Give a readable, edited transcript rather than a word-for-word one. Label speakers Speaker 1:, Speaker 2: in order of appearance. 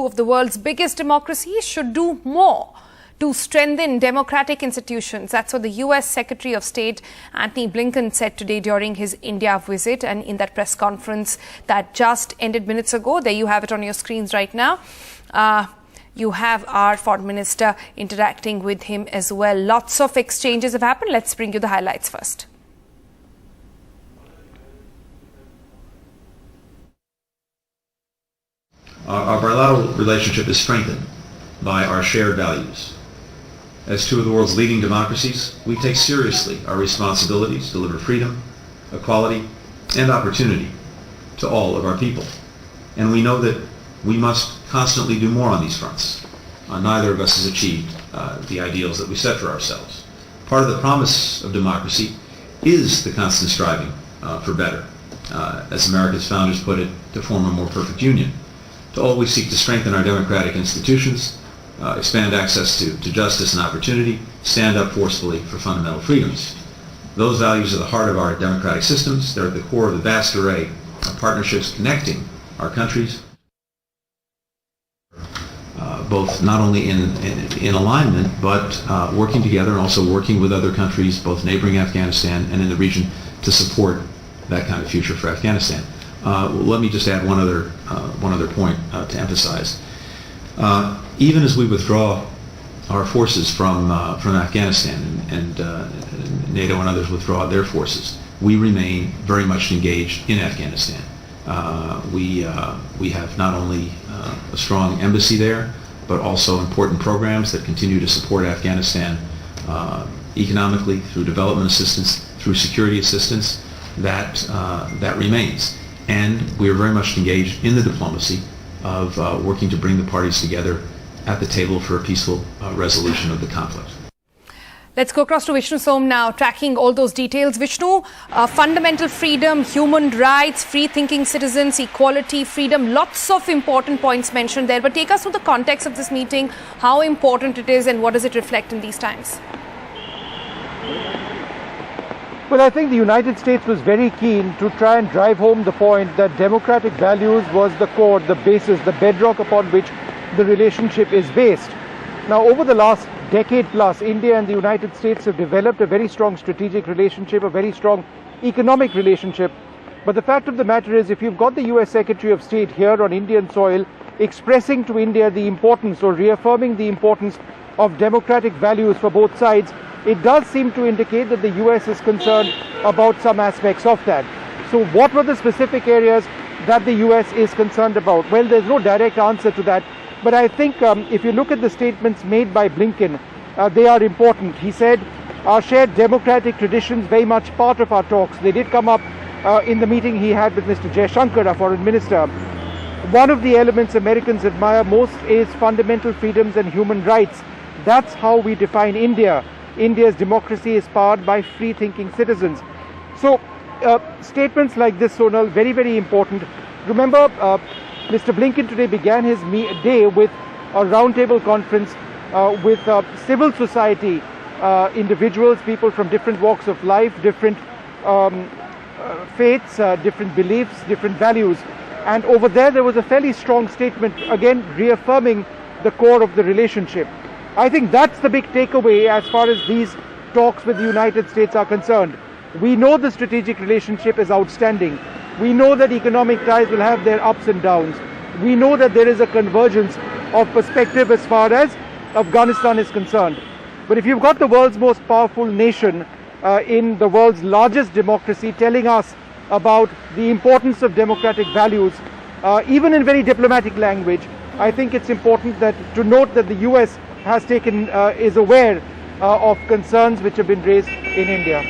Speaker 1: two of the world's biggest democracies should do more to strengthen democratic institutions. That's what the US Secretary of State Antony Blinken said today during his India visit, and in that press conference that just ended minutes ago. There you have it on your screens right now. You have our Foreign Minister interacting with him as well. Lots of exchanges have happened. Let's bring you the highlights first.
Speaker 2: Our bilateral relationship is strengthened by our shared values. As two of the world's leading democracies, we take seriously our responsibilities to deliver freedom, equality, and opportunity to all of our people. And we know that we must constantly do more on these fronts. Neither of us has achieved the ideals that we set for ourselves. Part of the promise of democracy is the constant striving for better. As America's founders put it, to form a more perfect union. To always seek to strengthen our democratic institutions, expand access to justice and opportunity, stand up forcefully for fundamental freedoms. Those values are the heart of our democratic systems. They're at the core of the vast array of partnerships connecting our countries, both not only in alignment, but working together and also working with other countries, both neighboring Afghanistan and in the region, to support that kind of future for Afghanistan. Let me just add one other point to emphasize. Even as we withdraw our forces from Afghanistan and NATO and others withdraw their forces, we remain very much engaged in Afghanistan. We have not only a strong embassy there, but also important programs that continue to support Afghanistan economically, through development assistance, through security assistance. That remains. And we are very much engaged in the diplomacy of working to bring the parties together at the table for a peaceful resolution of the conflict.
Speaker 1: Let's go across to Vishnu Som now, tracking all those details. Vishnu, fundamental freedom, human rights, free-thinking citizens, equality, freedom, lots of important points mentioned there. But take us through the context of this meeting, how important it is and what does it reflect in these times?
Speaker 3: Well, I think the United States was very keen to try and drive home the point that democratic values was the core, the basis, the bedrock upon which the relationship is based. Now, over the last decade plus, India and the United States have developed a very strong strategic relationship, a very strong economic relationship. But the fact of the matter is, if you've got the US Secretary of State here on Indian soil expressing to India the importance or reaffirming the importance of democratic values for both sides, it does seem to indicate that the US is concerned about some aspects of that. So what were the specific areas that the US is concerned about? Well, there's no direct answer to that. But I think if you look at the statements made by Blinken, they are important. He said, our shared democratic traditions very much part of our talks. They did come up in the meeting he had with Mr. Jaishankar, our foreign minister. One of the elements Americans admire most is fundamental freedoms and human rights. That's how we define India. India's democracy is powered by free-thinking citizens. So statements like this, Sonal, very, very important. Remember, Mr. Blinken today began his day with a roundtable conference with civil society individuals, people from different walks of life, different faiths, different beliefs, different values. And over there was a fairly strong statement, again, reaffirming the core of the relationship. I think that's the big takeaway as far as these talks with the United States are concerned. We know the strategic relationship is outstanding. We know that economic ties will have their ups and downs. We know that there is a convergence of perspective as far as Afghanistan is concerned. But if you've got the world's most powerful nation in the world's largest democracy telling us about the importance of democratic values, even in very diplomatic language, I think it's important to note that the US has is aware of concerns which have been raised in India.